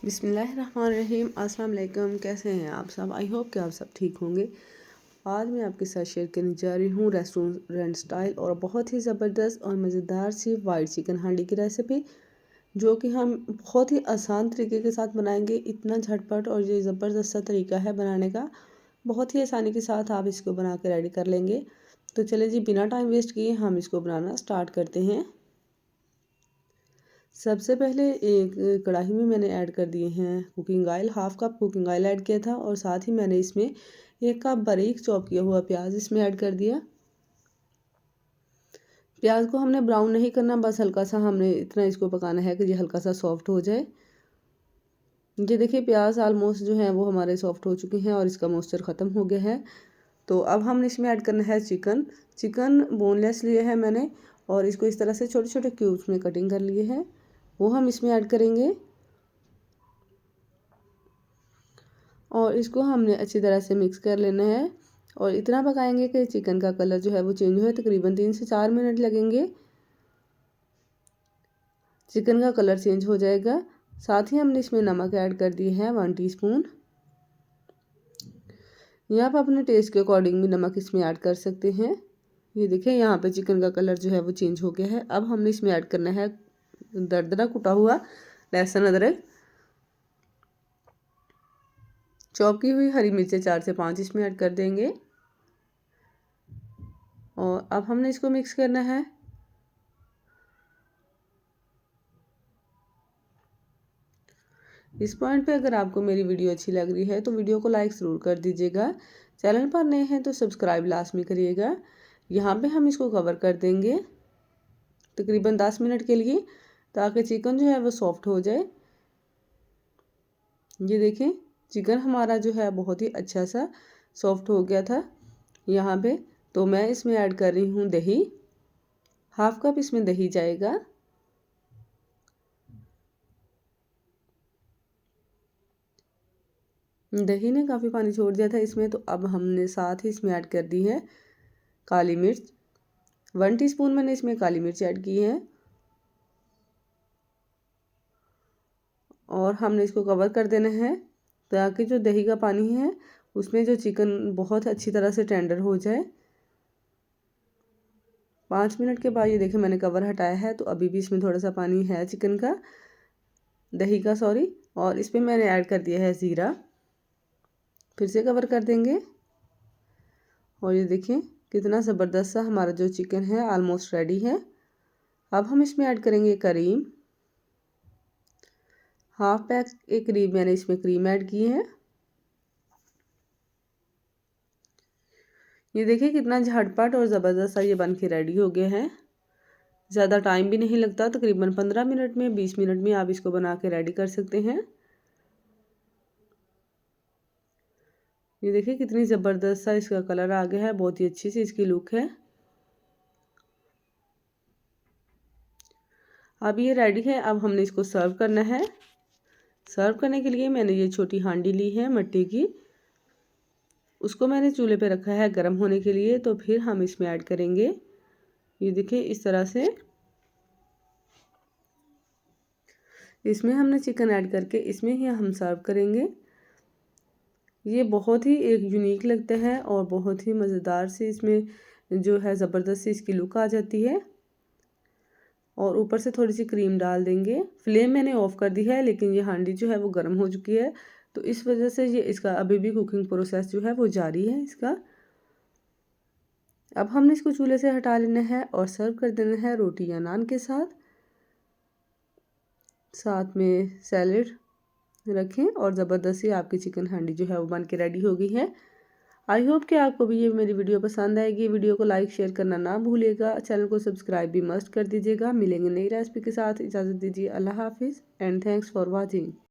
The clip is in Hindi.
बिस्मिल्लाहिर्रहमानिर्रहीम। अस्सलाम वालेकुम। कैसे हैं आप सब? आई होप कि आप सब ठीक होंगे। आज मैं आपके साथ शेयर करने जा रही हूँ रेस्टोरेंट स्टाइल और बहुत ही ज़बरदस्त और मज़ेदार सी वाइट चिकन हांडी की रेसिपी, जो कि हम बहुत ही आसान तरीके के साथ बनाएंगे। इतना झटपट और ये ज़बरदस्त सा तरीका है बनाने का, बहुत ही आसानी के साथ आप इसको बना के रेडी कर लेंगे। तो चले जी, बिना टाइम वेस्ट किए हम इसको बनाना स्टार्ट करते हैं। सबसे पहले एक कढ़ाई में मैंने ऐड कर दिए हैं cooking oil. Half cup cooking oil add किया था और साथ ही मैंने इसमें 1 कप बारीक चॉप किया हुआ प्याज इसमें ऐड कर दिया। प्याज को हमने ब्राउन नहीं करना, बस हल्का सा हमने इतना इसको पकाना है कि ये हल्का सा सॉफ्ट हो जाए। ये देखिए, प्याज ऑलमोस्ट जो है वो हमारे सॉफ्ट हो चुके हैं और इसका मॉइस्चर ख़त्म हो गया है। तो अब हमने इसमें ऐड करना है चिकन बोनलेस लिया है मैंने और इसको इस तरह से छोटे छोटे क्यूब्स में कटिंग कर लिए हैं, वो हम इसमें ऐड करेंगे। और इसको हमने अच्छी तरह से मिक्स कर लेना है और इतना पकाएंगे कि चिकन का कलर जो है वो चेंज हो। तकरीबन 3 से 4 मिनट लगेंगे, चिकन का कलर चेंज हो जाएगा। साथ ही हमने इसमें नमक ऐड कर दिए हैं 1 टीस्पून। यहाँ पर अपने टेस्ट के अकॉर्डिंग भी नमक इसमें ऐड कर सकते हैं। ये देखिए, यहाँ पे चिकन का कलर जो है वो चेंज हो गया है। अब हमने इसमें ऐड करना है दरदरा कुटा हुआ लहसुन अदरक, चॉप की हुई हरी मिर्चें 4 से 5 इसमें ऐड कर देंगे। और अब हमने इसको मिक्स करना है। इस पॉइंट पे अगर आपको मेरी वीडियो अच्छी लग रही है तो वीडियो को लाइक ज़रूर कर दीजिएगा। चैनल पर नए हैं तो सब्सक्राइब लास्ट में करिएगा। यहाँ पे हम इसको कवर कर देंगे तकरीबन 10 मिनट के लिए, ताकि चिकन जो है वो सॉफ्ट हो जाए। ये देखें, चिकन हमारा जो है बहुत ही अच्छा सा सॉफ्ट हो गया था यहाँ पे। तो मैं इसमें ऐड कर रही हूँ दही। हाफ कप इसमें दही जाएगा। दही ने काफ़ी पानी छोड़ दिया था इसमें, तो अब हमने साथ ही इसमें ऐड कर दी है काली मिर्च। 1 टीस्पून मैंने इसमें काली मिर्च ऐड की है और हमने इसको कवर कर देना है ताकि जो दही का पानी है उसमें जो चिकन बहुत अच्छी तरह से टेंडर हो जाए। 5 मिनट के बाद ये देखिए मैंने कवर हटाया है, तो अभी भी इसमें थोड़ा सा पानी है चिकन का, दही का सॉरी। और इस पर मैंने ऐड कर दिया है ज़ीरा। फिर से कवर कर देंगे और ये देखिए कितना ज़बरदस्त सा हमारा जो चिकन है ऑलमोस्ट रेडी है। अब हम इसमें ऐड करेंगे करीम। हाफ पैक एक करीब मैंने इसमें क्रीम ऐड की है। ये देखिए कितना झटपट और ज़बरदस्त सा ये बन के रेडी हो गया है। ज़्यादा टाइम भी नहीं लगता, तकरीबन 15 मिनट में 20 मिनट में आप इसको बना के रेडी कर सकते हैं। ये देखिए कितनी ज़बरदस्त सा इसका कलर आ गया है, बहुत ही अच्छी सी इसकी लुक है। अब ये रेडी है। अब हमने इसको सर्व करना है। सर्व करने के लिए मैंने ये छोटी हांडी ली है मिट्टी की, उसको मैंने चूल्हे पे रखा है गर्म होने के लिए। तो फिर हम इसमें ऐड करेंगे, ये देखिए इस तरह से इसमें हमने चिकन ऐड करके इसमें ही हम सर्व करेंगे। ये बहुत ही एक यूनिक लगता है और बहुत ही मज़ेदार सी इसमें जो है ज़बरदस्त सी इसकी लुक आ जाती है। और ऊपर से थोड़ी सी क्रीम डाल देंगे। फ्लेम मैंने ऑफ़ कर दी है, लेकिन ये हांडी जो है वो गर्म हो चुकी है, तो इस वजह से ये इसका अभी भी कुकिंग प्रोसेस जो है वो जारी है इसका। अब हमने इसको चूल्हे से हटा लेना है और सर्व कर देना है रोटी या नान के साथ। साथ में सैलेड रखें और ज़बरदस्त सी आपकी चिकन हांडी जो है वो बन के रेडी हो गई है। आई होप कि आपको भी ये मेरी वीडियो पसंद आएगी। वीडियो को लाइक शेयर करना ना भूलिएगा। चैनल को सब्सक्राइब भी मस्ट कर दीजिएगा। मिलेंगे नई रेसिपी के साथ। इजाज़त दीजिए। अल्लाह हाफिज़ एंड थैंक्स फॉर वॉचिंग।